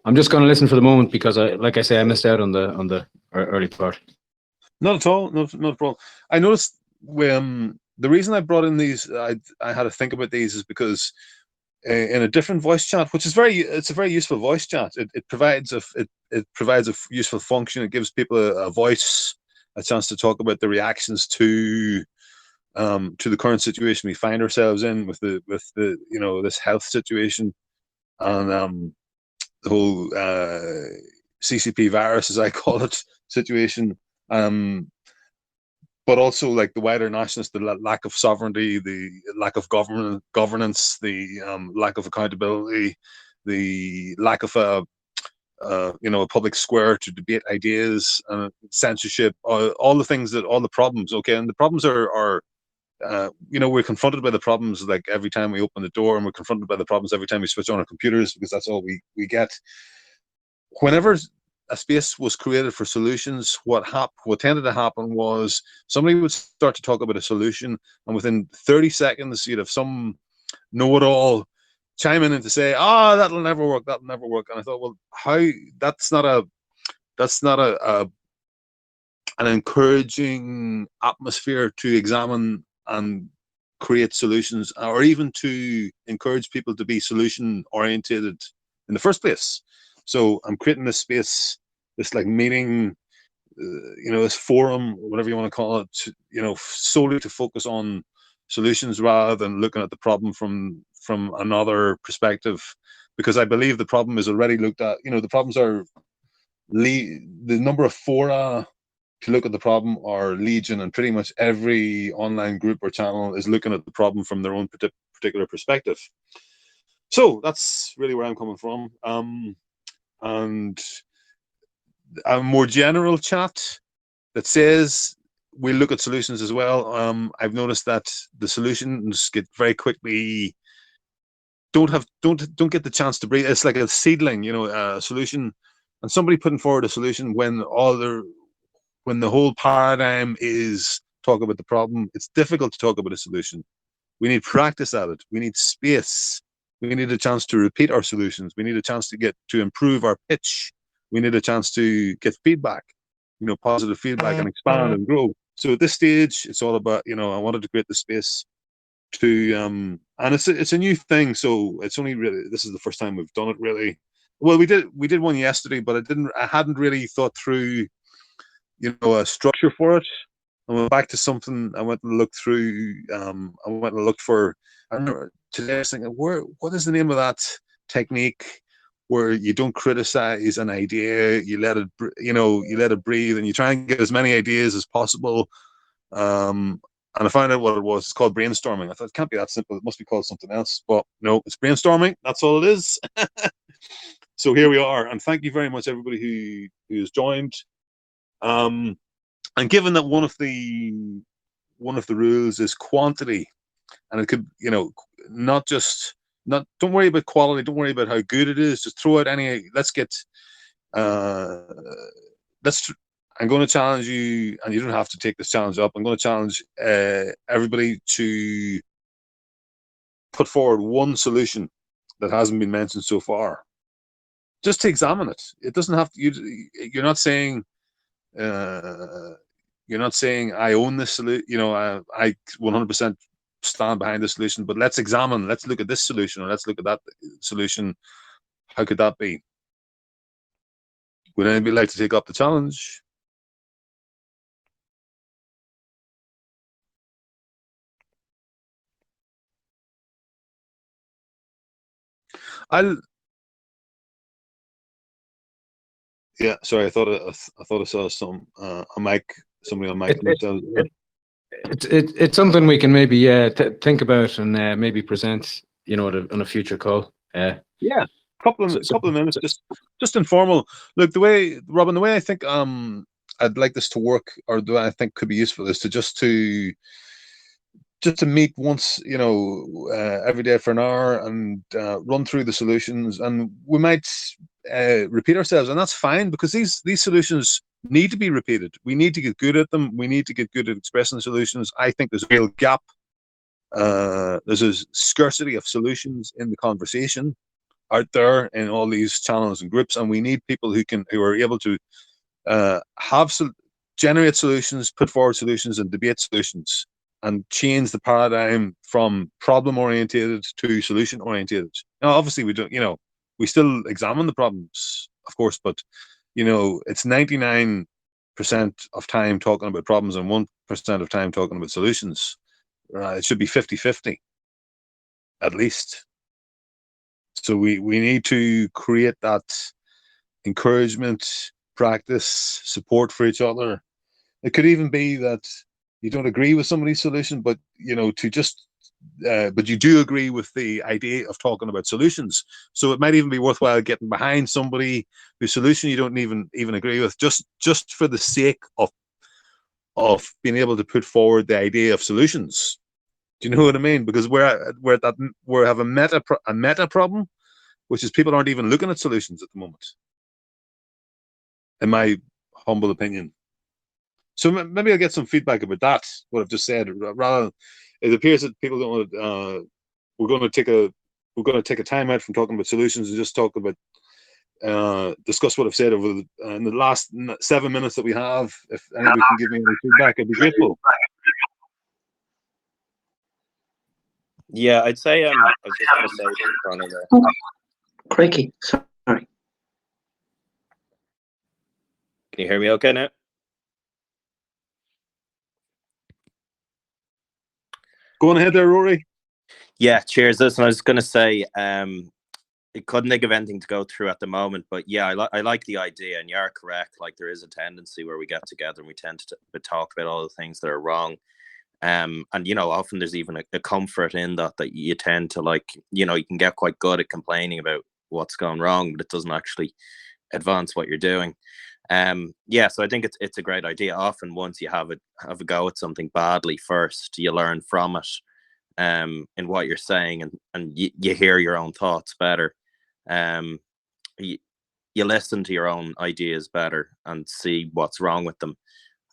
I'm just going to listen for the moment because, like I say, I missed out on the early part. Not at all. Not a problem. I noticed when the reason I brought in these, I had to think about these is because in a different voice chat, which is it's a very useful voice chat. It provides a useful function. It gives people a voice, a chance to talk about the reactions to the current situation we find ourselves in with the this health situation and the whole CCP virus, as I call it, situation. But also like the wider nationalists, the lack of sovereignty, the lack of governance, the lack of accountability, the lack of a public square to debate ideas, censorship, all the problems. Okay, and the problems are we're confronted by the problems like every time we open the door, and we're confronted by the problems every time we switch on our computers, because that's all we get. Whenever a space was created for solutions, what tended to happen was somebody would start to talk about a solution, and within 30 seconds you'd have some know-it-all chime in and to say, that'll never work. And I thought, well, that's not an encouraging atmosphere to examine and create solutions, or even to encourage people to be solution orientated in the first place. So I'm creating this space, this like meeting, this forum, whatever you want to call it, solely to focus on solutions rather than looking at the problem from another perspective, because I believe the problem is already looked at. The problems are the number of fora to look at the problem are legion, and pretty much every online group or channel is looking at the problem from their own particular perspective. So that's really where I'm coming from. And a more general chat that says we look at solutions as well. I've noticed that the solutions get very quickly don't get the chance to breathe. It's like a seedling, you know, a solution, and somebody putting forward a solution when the whole paradigm is talk about the problem. It's difficult to talk about a solution. We need practice at it. We need space. We need a chance to repeat our solutions. We need a chance to improve our pitch. We need a chance to get feedback, you know, positive feedback, and expand and grow. So at this stage, it's all about, you know, I wanted to create the space to and it's a new thing, so it's only really, this is the first time we've done it really. Well, we did one yesterday, but I hadn't really thought through, you know, a structure for it. I went back to something. I went and looked through. I went and looked for. I remember today I was thinking, what is the name of that technique where you don't criticize an idea, you let it breathe, and you try and get as many ideas as possible. And I found out what it was. It's called brainstorming. I thought it can't be that simple. It must be called something else. But no, it's brainstorming. That's all it is. So here we are, and thank you very much everybody who has joined. And given that one of the rules is quantity, and it could, you know, don't worry about quality, don't worry about how good it is, just throw out any. I'm going to challenge you, and you don't have to take this challenge up. I'm going to challenge everybody to put forward one solution that hasn't been mentioned so far, just to examine it. It doesn't have to. You're not saying I own this solution. You know, I 100% stand behind this solution. But let's look at this solution, or let's look at that solution. How could that be? Would anybody like to take up the challenge? Yeah, sorry. I thought I saw a mic. Somebody on mic. It's something we can maybe think about and maybe present, you know, on a future call. Yeah, couple of minutes, just informal. Look, Robin, the way I think I'd like this to work, or the way I think could be useful, is to meet once, you know, every day for an hour and run through the solutions, and we might repeat ourselves, and that's fine, because these solutions need to be repeated. We need to get good at them. We need to get good at expressing solutions. I think there's a real gap. There's a scarcity of solutions in the conversation out there in all these channels and groups, and we need people who are able to generate solutions, put forward solutions, and debate solutions, and change the paradigm from problem orientated to solution orientated. Now, obviously, we don't, you know, we still examine the problems, of course, but, you know, it's 99% of time talking about problems and 1% of time talking about solutions. It should be 50-50 at least. So we need to create that encouragement, practice, support for each other. It could even be that you don't agree with somebody's solution, but, you know, but you do agree with the idea of talking about solutions. So it might even be worthwhile getting behind somebody whose solution you don't even agree with, just for the sake of being able to put forward the idea of solutions. Do you know what I mean? Because we have a meta problem, which is people aren't even looking at solutions at the moment, in my humble opinion. So maybe I'll get some feedback about that, what I've just said. Rather, it appears that people don't want to. We're going to take a time out from talking about solutions and just talk about discuss what I've said over in the last 7 minutes that we have. If anybody can give me any feedback, I'd be grateful. Yeah, I'd say I was just going to say Conor there. Crikey, sorry. Can you hear me okay now? Go on ahead there, Rory. Yeah, cheers. Listen, I was going to say, I couldn't think of anything to go through at the moment, but yeah, I like the idea, and you're correct. Like, there is a tendency where we get together and we tend to talk about all the things that are wrong. And, you know, often there's even a comfort in that you tend to, like, you know, you can get quite good at complaining about what's gone wrong, but it doesn't actually advance what you're doing. Yeah, so I think it's a great idea. Often once you have a go at something badly first, you learn from it. in what you're saying, and you hear your own thoughts better. You listen to your own ideas better and see what's wrong with them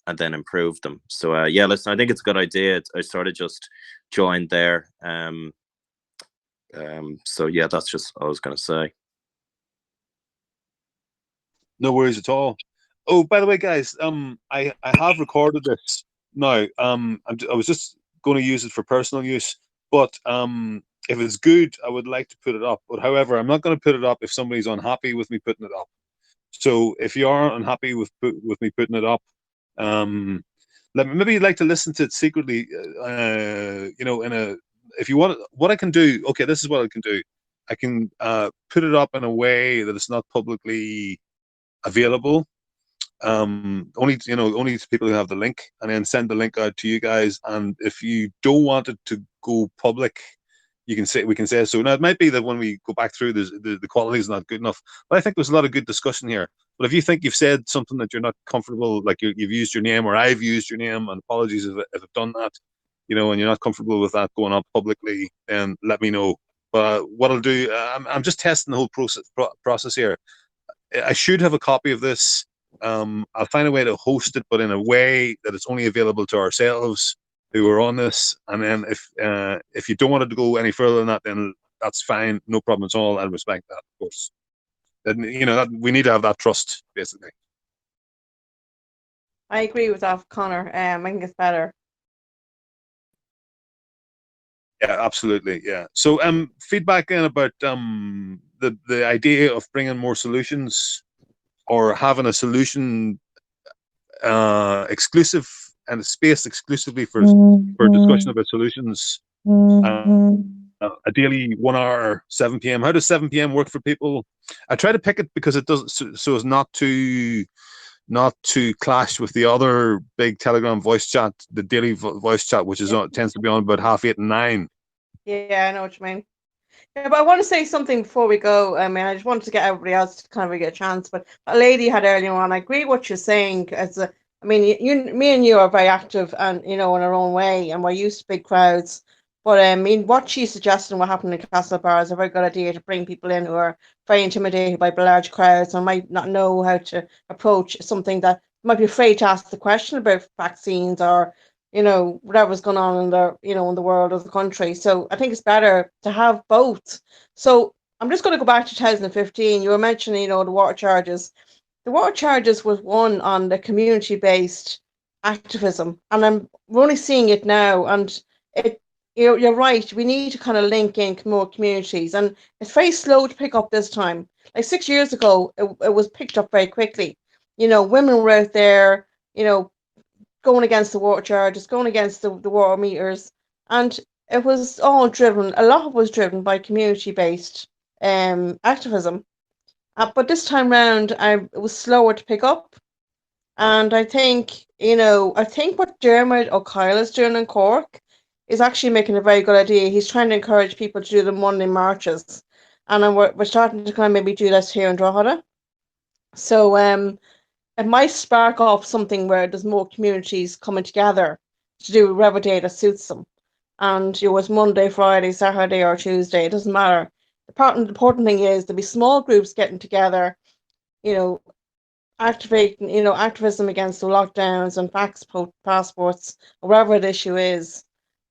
and then improve them. So yeah, listen, I think it's a good idea. I sort of just joined there. So yeah, that's just what I was going to say. No worries at all. Oh, by the way, guys, I have recorded this now. I was just going to use it for personal use, but if it's good, I would like to put it up. But however, I'm not going to put it up if somebody's unhappy with me putting it up. So if you are unhappy with me putting it up, maybe you'd like to listen to it secretly. You know, if you want, what I can do. Okay, this is what I can do. I can put it up in a way that it's not publicly available. Only to people who have the link, and then send the link out to you guys. And if you don't want it to go public, we can say so. Now it might be that when we go back through, the quality is not good enough, but I think there's a lot of good discussion here. But if you think you've said something that you're not comfortable, like you've used your name or I've used your name, and apologies if I've done that, you know, and you're not comfortable with that going up publicly, then let me know. But what I'll do, I'm just testing the whole process here. I should have a copy of this. I'll find a way to host it, but in a way that it's only available to ourselves who are on this. And then if you don't want it to go any further than that, then that's fine, no problem at all. I'll respect that, of course. Then, you know, that we need to have that trust, basically. I agree with that, Conor. I think it's better. Yeah, absolutely. Yeah. So, feedback then about the idea of bringing more solutions, or having a solution exclusive and a space exclusively for discussion about solutions. Ideally 1 hour, 7 p.m. How does 7 p.m. work for people? I try to pick it because it doesn't, so as not to clash with the other big Telegram voice chat, the daily voice chat, which is tends to be on about 8:30 and 9. Yeah, I know what you mean. Yeah, but I want to say something before we go. I mean, I just wanted to get everybody else to kind of get a chance. But a lady had earlier on, I agree what you're saying. I mean, me and you are very active, and you know, in our own way, and we're used to big crowds. But I mean, what she's suggesting, what happened in Castlebar, is a very good idea to bring people in who are very intimidated by large crowds and might not know how to approach something, that might be afraid to ask the question about vaccines, or you know, whatever's going on in the, you know, in the world or the country. So I think it's better to have both. So I'm just going to go back to 2015. You were mentioning, you know, the water charges. The water charges was one on the community-based activism, and we're only seeing it now. And it, you're right. We need to kind of link in more communities, and it's very slow to pick up this time. Like 6 years ago, it was picked up very quickly. You know, women were out there, you know, going against the water charges, going against the water meters, and it was all driven. A lot of it was driven by community-based activism. But this time round, it was slower to pick up. And I think, you know, I think what Dermot O'Kyle is doing in Cork is actually making a very good idea. He's trying to encourage people to do the Monday marches, and then we're starting to kind of maybe do this here in Drogheda. So it might spark off something where there's more communities coming together to do whatever day that suits them. And you know, it's Monday, Friday, Saturday, or Tuesday, it doesn't matter. The important thing is there'll be small groups getting together, you know, activating, you know, activism against the lockdowns and passports, or whatever the issue is.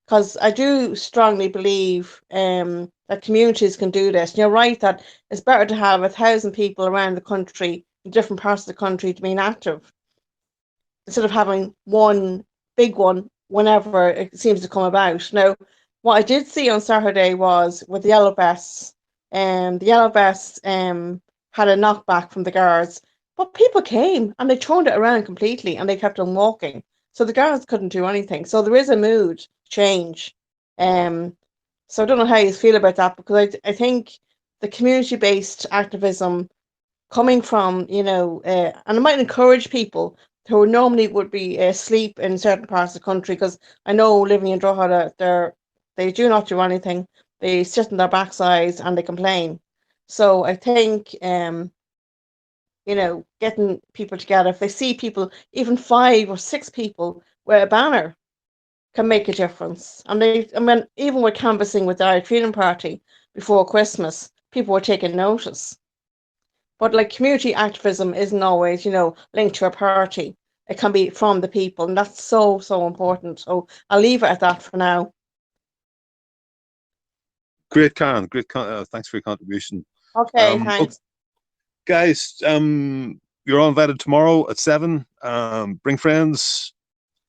Because I do strongly believe that communities can do this. You're right that it's better to have 1,000 people around the country, in different parts of the country, to being active, instead of having one big one whenever it seems to come about. Now, what I did see on Saturday was with the Yellow Vests, the Yellow Vests had a knockback from the guards, but people came and they turned it around completely and they kept on walking. So the guards couldn't do anything. So there is a mood change. So I don't know how you feel about that, because I think the community-based activism coming from, you know, and it might encourage people who normally would be asleep in certain parts of the country, because I know living in Drogheda, they do not do anything. They sit on their backsides and they complain. So I think, you know, getting people together, if they see people, even 5 or 6 people with a banner, can make a difference. And I mean, even with canvassing with the Irish Freedom Party before Christmas, people were taking notice. But like community activism isn't always, linked to a party. It can be from the people, and that's so, so important. So I'll leave it at that for now. Great, Karen. Great. Thanks for your contribution. Okay, thanks. Guys, you're all invited tomorrow at 7. Bring friends,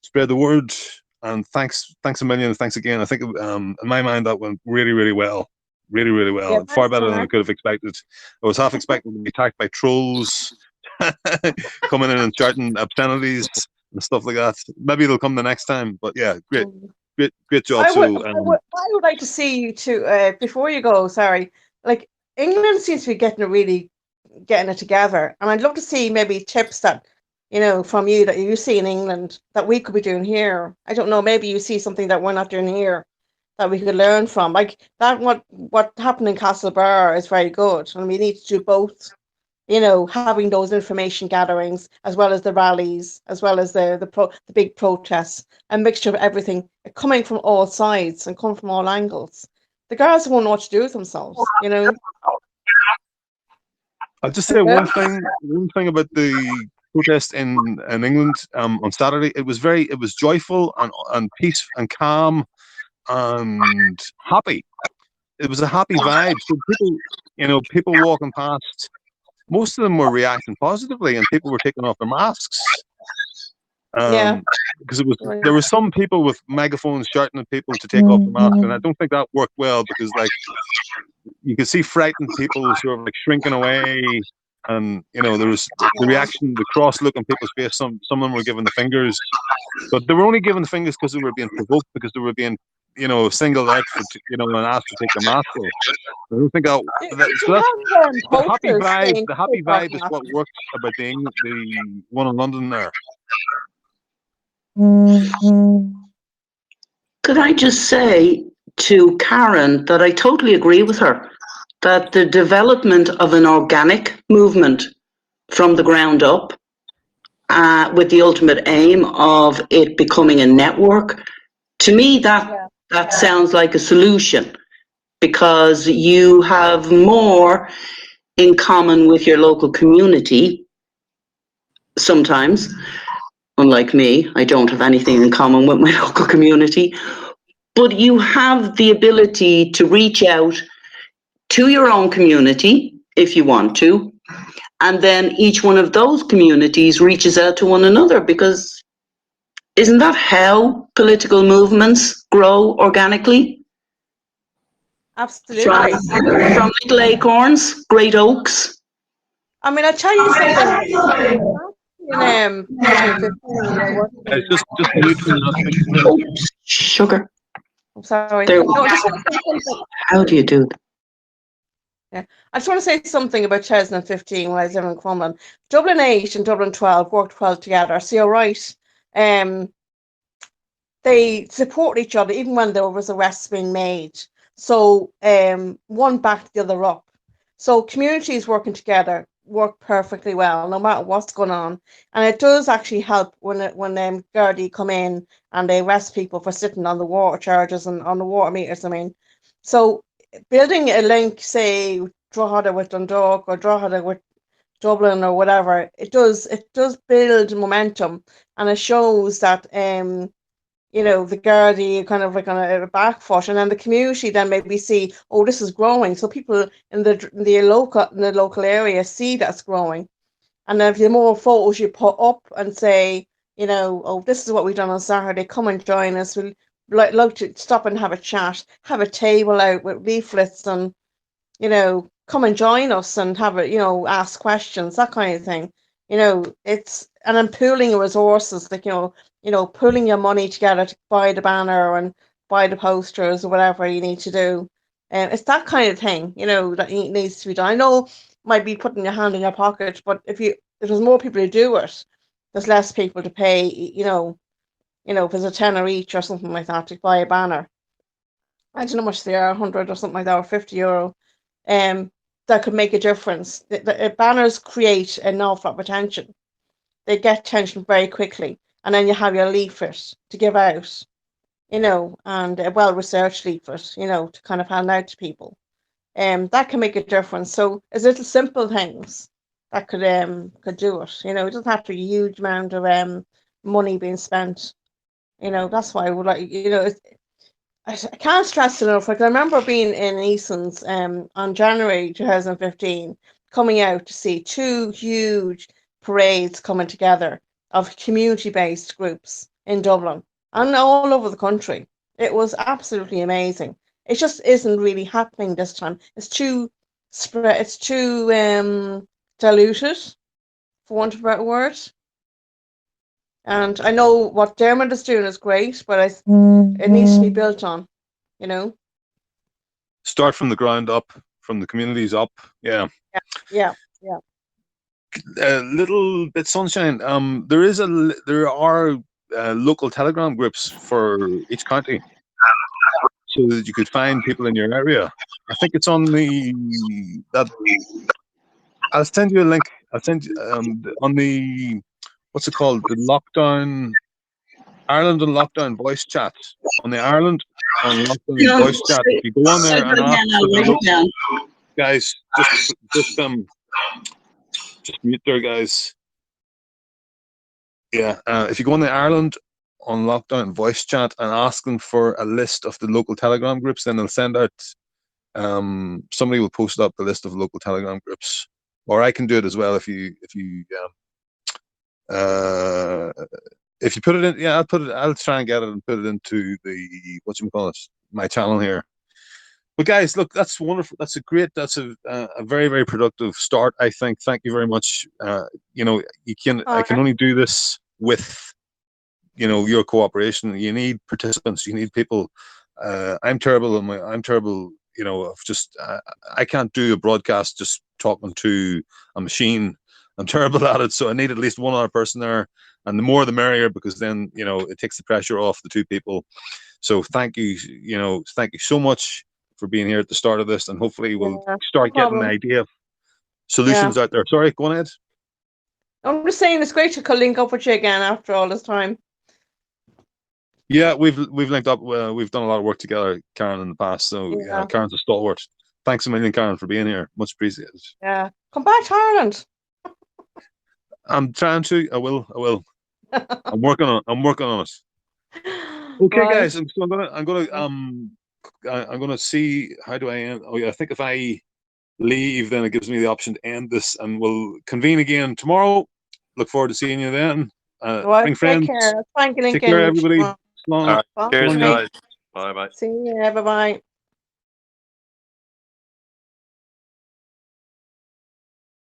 spread the word, and thanks a million. Thanks again. I think in my mind that went really, really well. Really, really well. Yeah, Far thanks, better than I Conor. could have expected. I was half expecting to be attacked by trolls coming in and shouting obscenities and stuff like that. Maybe it'll come the next time. But yeah, great job. I would like to see you to before you go. Sorry, like England seems to be getting it together, and I'd love to see maybe tips that from you that you see in England that we could be doing here. I don't know. Maybe you see something that we're not doing here that we could learn from. Like that, what happened in Castlebar is very good, and we need to do both. Having those information gatherings as well as the rallies, as well as the big protests, a mixture of everything coming from all sides and coming from all angles. The girls won't know what to do with themselves. I'll just say one thing about the protest in England on Saturday. It was joyful and peace and calm and happy. It was a happy vibe. So people walking past, most of them were reacting positively, and people were taking off their masks. Because there were some people with megaphones shouting at people to take off the mask, and I don't think that worked well, because like you could see frightened people sort of like shrinking away, and there was the reaction, the cross look on people's face. Some of them were giving the fingers, but they were only giving the fingers because they were being provoked, because they were being singled out for and asked to take the mask off. I don't think so the happy vibe is what works about the one in London there. Could I just say to Karen that I totally agree with her, that the development of an organic movement from the ground up, with the ultimate aim of it becoming a network, to me that sounds like a solution, because you have more in common with your local community. Sometimes, unlike me, I don't have anything in common with my local community, but you have the ability to reach out to your own community if you want to, and then each one of those communities reaches out to one another, because isn't that how political movements grow organically? Absolutely. From little acorns, great oaks. I mean, I'll tell you something. In 2015, Just Oops, sugar. I'm sorry. There. No, just want to say something. How do you do that? Yeah, I just want to say something about 2015 when I was living in Crumlin. Dublin 8 and Dublin 12 worked well together. So you're right. They support each other even when there was arrests being made. So one backed the other up. So communities working together work perfectly well, no matter what's going on. And it does actually help when Gardaí come in and they arrest people for sitting on the water charges and on the water meters. I mean, so building a link, say Drogheda with Dundalk or Drogheda with Dublin or whatever, it does build momentum, and it shows that the Gardaí kind of like on a back foot, and then the community then maybe see, oh, this is growing. So people in the local area see that's growing, and then if the more photos you put up and say, oh, this is what we've done on Saturday, come and join us. We'll love to stop and have a chat, have a table out with leaflets, and come and join us and have it, ask questions, that kind of thing. It's and then pooling resources, like pulling your money together to buy the banner and buy the posters or whatever you need to do. It's that kind of thing, that needs to be done. I know it might be putting your hand in your pocket, but if there's more people to do it, there's less people to pay, if there's a tenner each or something like that to buy a banner. I don't know how much they are, 100 or something like that, or €50. That could make a difference. The banners create an awful lot of attention. They get attention very quickly. And then you have your leaflet to give out. you know, and a well-researched leaflet, you know, to kind of hand out to people. That can make a difference. So it's little simple things that could do it. You know, it doesn't have to be a huge amount of money being spent. You know, that's why I would like, you know, I can't stress it enough. Like I remember being in Eason's on January 2015, coming out to see two huge parades coming together of community-based groups in Dublin and all over the country. It was absolutely amazing. It just isn't really happening this time. It's too spread. It's too diluted, for want of a better word. And I know what Dermot is doing is great, but it needs to be built on, you know? Start from the ground up, from the communities up. Yeah. Yeah. A little bit sunshine. There are local Telegram groups for each county, so that you could find people in your area. I think it's on that. I'll send you a link. I'll send you on the, what's it called? The lockdown, Ireland and lockdown voice chat. On the Ireland on lockdown voice chat. If you go on there and ask guys, just mute there, guys. Yeah, if you go on the Ireland on lockdown voice chat and ask them for a list of the local Telegram groups, then they'll send out. Somebody will post up the list of local Telegram groups, or I can do it as well if you put it in. Yeah, I'll try and get it and put it into the my channel here. But guys, look, that's wonderful. That's a very, very productive start, I think. Thank you very much. You know, I can only do this with, you know, your cooperation. You need participants. You need people. I'm terrible. You know, of just I can't do a broadcast just talking to a machine. I'm terrible at it. So I need at least one other person there, and the more the merrier, because then, you know, it takes the pressure off the two people. So thank you. You know, thank you so much for being here at the start of this, and hopefully we'll start getting an idea of solutions out there. Sorry, go on ahead. I'm just saying it's great to link up with you again after all this time. Yeah, we've linked up. We've done a lot of work together, Karen, in the past. So Karen's a stalwart. Thanks a million, Karen, for being here. Much appreciated. Yeah, come back to Ireland. I'm trying to. I will. I'm working on it. Okay, right, guys. I'm gonna see, how do I end? Oh yeah, I think if I leave, then it gives me the option to end this, and we'll convene again tomorrow. Look forward to seeing you then. Bring friends. Take care. Take care, everybody. Cheers, guys. Bye bye. See you. Bye bye.